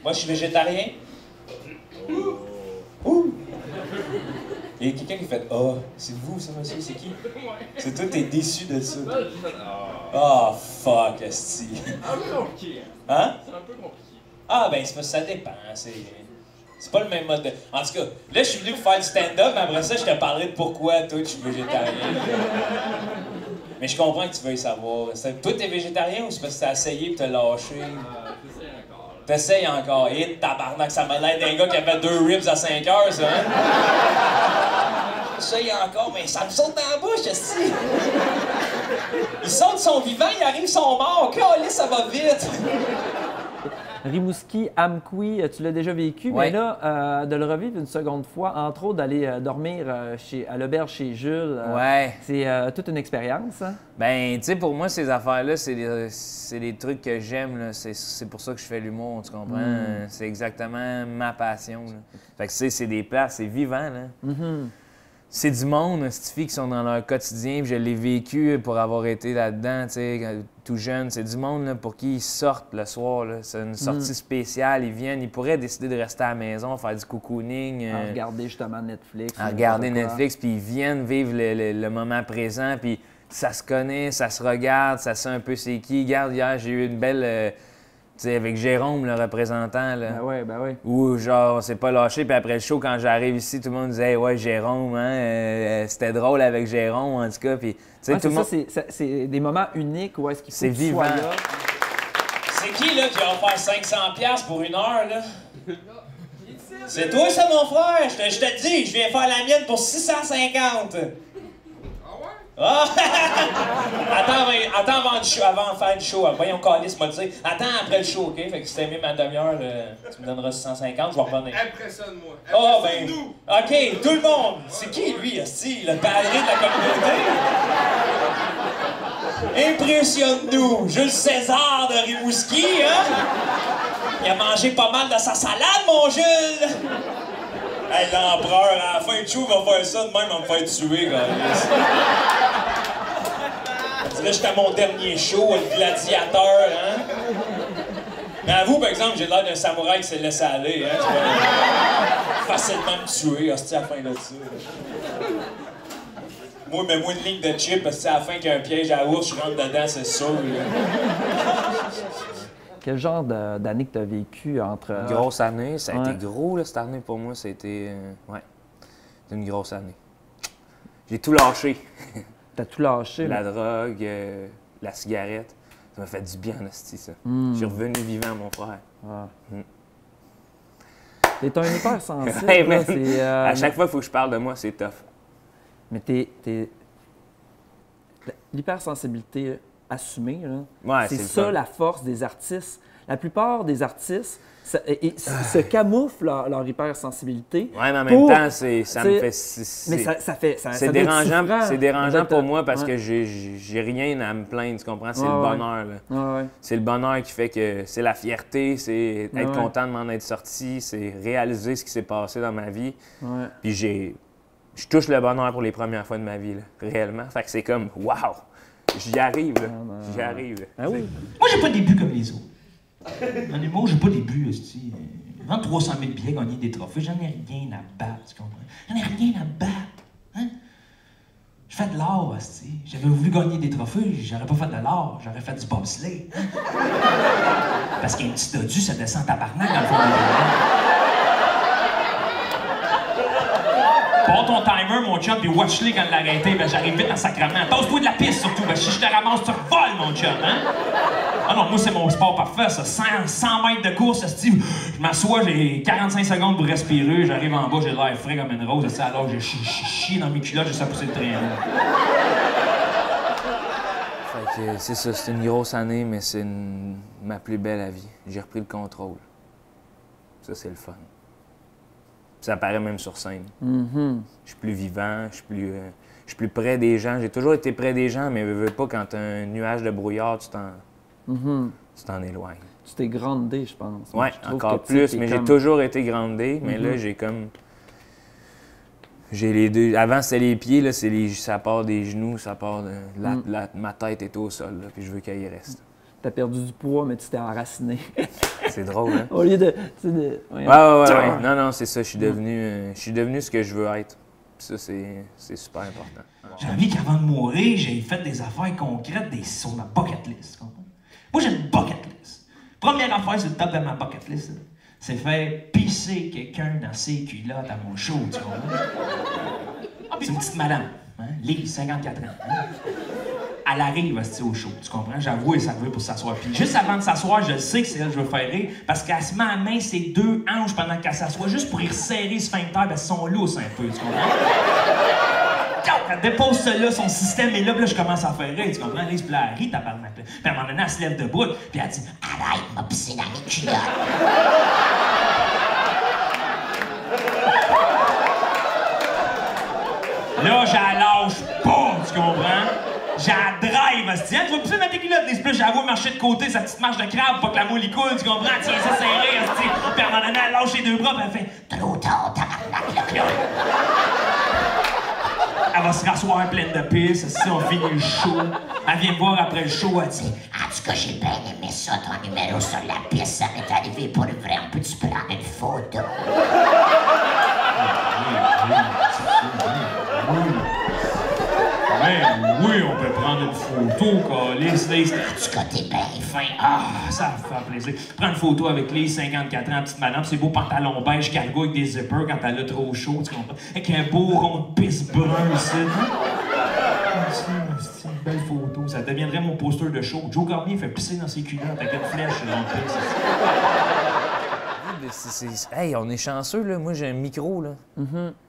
Moi, je suis végétarien. Ouh! Il y a quelqu'un qui fait « Ah, c'est vous, ça, monsieur? C'est qui? » C'est toi, t'es déçu de ça. Ah, fuck, esti. Un peu compliqué. Hein? C'est un peu compliqué. Ah, ben, c'est parce que ça dépend. C'est pas le même mode de... En tout cas, là, je suis venu pour faire du stand-up, mais après ça, je te parlerai de pourquoi, toi, je suis végétarien. Mais je comprends que tu veuilles savoir. Toi, t'es végétarien ou c'est parce que t'as essayé et t'as lâché? J'essaie encore. T'essayes encore. Et tabarnak, ça m'a l'air d'un gars qui avait 2 ribs à 5 heures, ça, hein? J'essaye encore, mais ça me saute dans la bouche, esti! Ils sautent, sont vivants, ils arrivent, sont morts. Calisse, ça va vite! Rimouski, Amqui, tu l'as déjà vécu, Ouais. mais là, de le revivre une seconde fois, entre autres d'aller dormir à l'auberge chez Jules, Ouais. c'est toute une expérience. Hein? Ben, tu sais, pour moi, ces affaires-là, c'est des trucs que j'aime. Là. C'est pour ça que je fais l'humour, tu comprends? C'est exactement ma passion. Là. Fait que, tu sais, c'est des places, c'est vivant, là. C'est du monde, ces filles qui sont dans leur quotidien, puis je l'ai vécu pour avoir été là-dedans, tu sais, tout jeune. C'est du monde là, pour qui ils sortent le soir. Là. C'est une sortie spéciale, ils viennent, ils pourraient décider de rester à la maison, faire du cocooning. À regarder justement Netflix. À regarder Netflix, puis ils viennent vivre le moment présent, puis ça se connaît, ça se regarde, ça sait un peu c'est qui. Regarde, hier, j'ai eu une belle... tu sais, avec Jérôme, le représentant, là. Ben oui. Où, genre, on s'est pas lâché, puis après le show, quand j'arrive ici, tout le monde disait hey, « Ouais, Jérôme, hein, c'était drôle avec Jérôme, en tout cas. » Puis, tu sais, tout le monde... C'est des moments uniques où est-ce qu'il faut que tu vivant. sois là. C'est qui, là, qui va faire 500$ pour 1 heure, là? C'est toi, ça, mon frère? Je te dis, je viens faire la mienne pour 650. Ah! Attends avant de faire le show. Voyons, Calice m'a dit. Attends après le show, OK? Fait que si t'as aimé ma demi-heure, tu me donneras 650, je vais revenir. Impressionne-moi. Oh, ben. Impressionne-nous. OK, tout le monde. C'est qui, lui, esti? Le padré de la communauté? Impressionne-nous. Jules César de Rimouski, hein? Il a mangé pas mal de sa salade, mon Jules! Hey, l'empereur, à la fin de show, il va faire ça de même, il va me faire tuer, gars. Là, j'étais à mon dernier show, le gladiateur, hein? Mais avoue, par exemple, j'ai l'air d'un samouraï qui s'est laissé aller, hein? Tu vas facilement me tuer, hostie, à la fin de ça. Moi, mets-moi une ligne de chip, parce que à la fin qu'il y a un piège à ours, je rentre dedans, c'est sûr, là. Quel genre d'année que tu as vécu entre... Une grosse année, ça a Ouais. été gros, là, cette année, pour moi, c'était... ouais, c'était une grosse année. J'ai tout lâché. T'as tout lâché. La drogue, la cigarette, ça m'a fait du bien, hostie, ça. Je suis revenu vivant, mon frère. T'es un hypersensible. Hey, là, man, à chaque fois qu'il faut que je parle de moi, c'est tough. Mais l'hypersensibilité assumée, là, Ouais, c'est c'est le ça fun. la force des artistes. La plupart des artistes se camouflent leur hypersensibilité. Ouais, mais en pour- même temps, ça me fait... Mais ça fait. C'est dérangeant, pour moi parce Ouais. que j'ai rien à me plaindre, tu comprends? C'est Ouais, le ouais. bonheur, là. Ouais. C'est le bonheur qui fait que c'est la fierté, c'est être Ouais. content de m'en être sorti, c'est réaliser ce qui s'est passé dans ma vie. Ouais. Puis je touche le bonheur pour les premières fois de ma vie, là, réellement. Fait que c'est comme, wow! J'y arrive, là. J'y arrive, là. Ah oui. Moi, j'ai pas des buts comme les autres. En humour, j'ai pas des buts, esti. Vendre 300 000 billets, gagner des trophées, j'en ai rien à battre, tu comprends? J'en ai rien à battre, hein? Je fais de l'art, esti. J'avais voulu gagner des trophées, j'aurais pas fait de l'art, j'aurais fait du bobsleigh, hein? Parce qu'un petit dodu, ça descend tabarnak dans le fond de la Prends ton timer, mon chum, puis watch-les quand l'arrêter, ben j'arrive vite en sacrament. Tasse-toi de la piste, surtout, ben si je te ramasse, tu revoles, mon chum, hein? Ah non, moi, c'est mon sport parfait, ça. 100 mètres de course, Steve. Je m'assois, j'ai 45 secondes pour respirer, j'arrive en bas, j'ai l'air frais comme une rose, alors j'ai chié dans mes culottes, j'ai ça poussé le train, là. Fait que c'est ça, c'est une grosse année, mais c'est ma plus belle à vie. J'ai repris le contrôle. Ça, c'est le fun. Ça apparaît même sur scène. Je suis plus vivant, je suis plus près des gens. J'ai toujours été près des gens, mais veux pas, quand t'as un nuage de brouillard, tu t'en éloignes. Tu t'es grandé, je pense. Oui, Je trouve encore que, tu sais, plus, t'es mais comme- j'ai toujours été grandé, mais là, j'ai comme... J'ai les deux. Avant, c'était les pieds, là, ça part des genoux, ça part de... ma tête est au sol, là, puis je veux qu'elle y reste. T'as perdu du poids, mais tu t'es enraciné. C'est drôle, hein? Au lieu de. Tu sais, de voyons. Ouais. Non, non, c'est ça. Je suis devenu ce que je veux être. Puis ça, c'est super important. J'ai envie qu'avant de mourir, j'ai fait des affaires concrètes sur ma bucket list. Tu comprends? Moi, j'ai une bucket list. Première affaire sur le top de ma bucket list, là, c'est faire pisser quelqu'un dans ses culottes à mon show, tu comprends? C'est une petite madame, hein? Lise, 54 ans. Hein? Elle arrive au show, tu comprends? J'avoue, elle s'arrive pour s'asseoir. Puis juste avant de s'asseoir, je sais que c'est elle que je veux faire rire, parce qu'elle se met à main ses deux hanches pendant qu'elle s'assoit, juste pour y resserrer ce sphincter, parce qu'ils sont lousses un peu, tu comprends? Elle dépose cela, son système est là, puis là, je commence à faire rire, tu comprends? Lise, puis là, elle rit, tabarnak. Puis à un moment donné, elle se lève debout, puis elle dit « Arrête, m'a pissé dans mes culottes! » Là, je la lâche pas, tu comprends? J'ai la drive, elle se dit, tu vas pisser dans tes culottes, des plus, j'avoue marcher de côté, sa petite marche de crabe, pas que la moule y coule, tu comprends? Tiens ça serré, elle se dit. Puis à un moment donné, elle lâche les deux bras, puis elle fait, trop tard, tabarnak, le clown. Elle va se rasseoir pleine de pisse, si on finit le show. Elle vient me voir après le show, elle dit, en tout cas, j'ai bien aimé ça, ton numéro sur la piste, ça m'est arrivé pour le vrai, on peut-tu prendre une photo? Oui, on peut prendre une photo, Lise. En tout cas, t'es bien fin. Ah, ça me fait plaisir. Prends une photo avec Lise, 54 ans, petite madame, ses beaux pantalons beige cargo avec des zippers quand elle a trop chaud, tu comprends? Avec un beau rond de pisse brun ici. C'est une belle photo. Ça deviendrait mon poster de show. Joe Cormier fait pisser dans ses culottes avec une flèche dans le pisse. Hey, on est chanceux, là. Moi, j'ai un micro, là.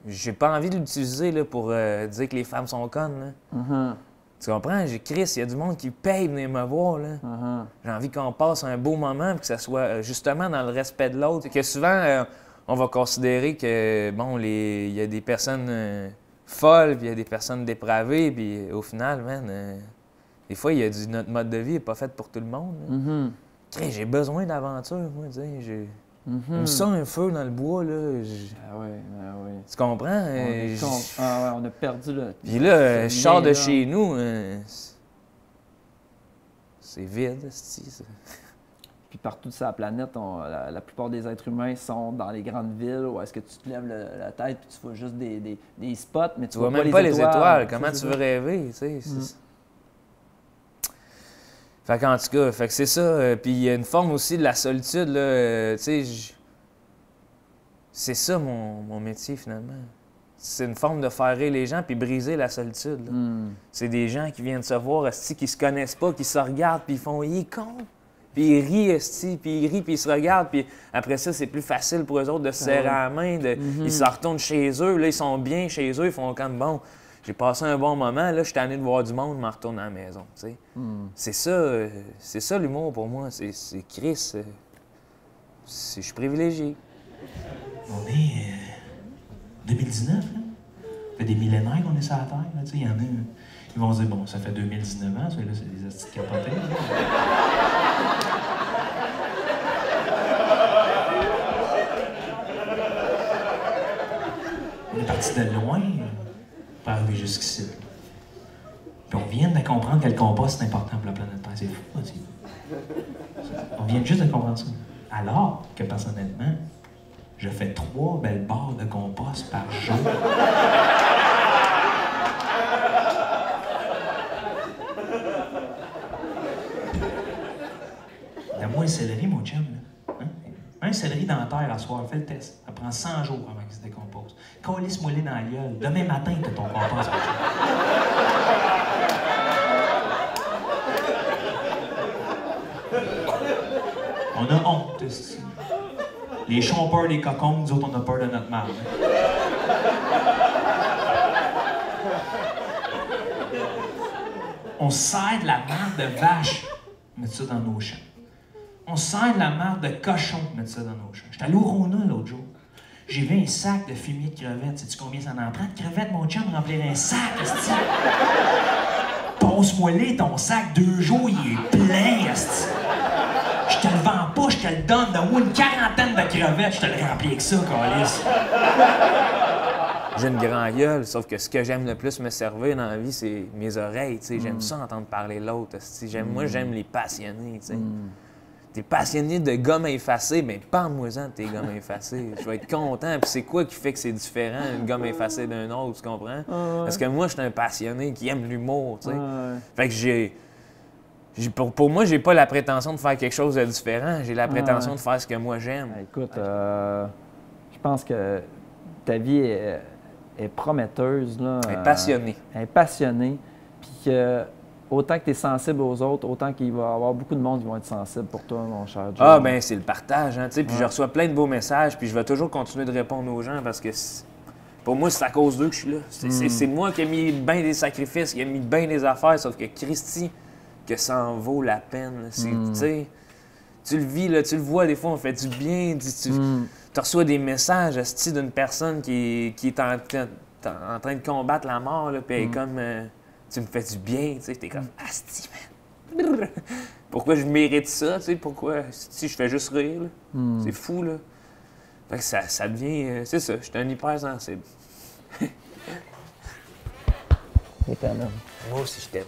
J'ai pas envie de l'utiliser, là, pour dire que les femmes sont connes, là. Tu comprends? Chris, il y a du monde qui paye venir me voir, là. J'ai envie qu'on passe un beau moment, puis que ça soit justement dans le respect de l'autre. Que souvent, on va considérer que, bon, il y a des personnes folles, puis il y a des personnes dépravées, puis au final, man, des fois, notre mode de vie n'est pas fait pour tout le monde. Chris, j'ai besoin d'aventure, moi, tu sais. Comme ça, un feu dans le bois, là. Ah oui. Tu comprends? On a perdu le. Puis là, je sors de chez nous, c'est vide, ça. Puis partout sur la planète, la plupart des êtres humains sont dans les grandes villes où est-ce que tu te lèves la tête puis tu vois juste des spots, mais tu vois même pas les étoiles. Comment tu veux rêver, tu sais? Fait qu'en tout cas, c'est ça. Puis il y a une forme aussi de la solitude, là. Tu sais, c'est ça mon métier, finalement. C'est une forme de faire rire les gens puis briser la solitude. C'est des gens qui viennent se voir, esti, qui se connaissent pas, qui se regardent puis ils font « il est con ». Puis ils rient, esti, puis ils rient, puis ils se regardent. Puis après ça, c'est plus facile pour eux autres de se serrer la main. Ils se retournent chez eux. Là, ils sont bien chez eux. Ils font comme « bon ». J'ai passé un bon moment, là, je suis tanné de voir du monde, je m'en retourne à la maison, tu sais. C'est ça l'humour pour moi, c'est Chris. Je suis privilégié. On est 2019, là. Ça fait des millénaires qu'on est sur la Terre, là, tu sais. Il y en a, ils vont se dire, bon, ça fait 2019 ans, ça, là, c'est des hosties de capotés, là. On est parti de loin pour arriver jusqu'ici. Puis on vient de comprendre que le compas, c'est important pour la planète Terre. C'est fou, aussi. On vient juste de comprendre ça. Alors que, personnellement, je fais 3 belles barres de compost par jour. Donne-moi un céleri, mon chum, là. Hein? Un céleri dans la terre à soir, fais le test. Ça prend 100 jours avant qu'il se décompose. Calisse-moi dans la gueule. Demain matin, t'as ton compost. On a honte, esti. Les chats ont peur des cocons, nous autres, on a peur de notre marde. On sert de la marde de vache, mettre ça dans nos champs. On sert de la marde de cochon, mettre ça dans nos champs. J'étais allé au Rona l'autre jour. J'ai vu un sac de fumier de crevettes. Sais-tu combien ça en prend de crevettes, mon chum, remplir un sac, esti? Passe-moi-les, ton sac, 2 jours, il est plein, esti. Je te le vends pas, je te le donne. Donne-moi une 40aine de crevettes, je te le remplis avec ça, câlisse. J'ai une grande gueule, sauf que ce que j'aime le plus me servir dans la vie, c'est mes oreilles, tu sais. J'aime ça entendre parler l'autre, esti. Moi, j'aime les passionnés, tu sais. T'es passionné de gomme effacée, mais parle-moi-en de tes gommes effacées. Je vais être content. Puis c'est quoi qui fait que c'est différent, une gomme effacée d'un autre, tu comprends? Parce que moi, je suis un passionné qui aime l'humour, tu sais. Fait que pour moi, j'ai pas la prétention de faire quelque chose de différent. J'ai la prétention de faire ce que moi j'aime. Écoute, je pense que ta vie est prometteuse. Là, Elle est passionnée. Elle est passionnée. Puis que autant que tu es sensible aux autres, autant qu'il va y avoir beaucoup de monde qui vont être sensibles pour toi, mon cher Joe. Ah, ben c'est le partage, hein, tu sais. Puis je reçois plein de beaux messages, puis je vais toujours continuer de répondre aux gens parce que pour moi, c'est à cause d'eux que je suis là. C'est moi qui ai mis bien des sacrifices, qui ai mis bien des affaires, sauf que Christy, que ça en vaut la peine. Tu sais, tu le vis, là, tu le vois, des fois, on fait du bien. Tu reçois des messages d'une personne qui est en train de combattre la mort, là, puis elle est comme... tu me fais du bien, tu sais, t'es comme « Asti, man! Pourquoi je mérite ça, tu sais, pourquoi? Si je fais juste rire, là. C'est fou, là. » Fait que ça devient... c'est ça, je suis un hypersensible. Et t'en as. Moi aussi, je t'aime.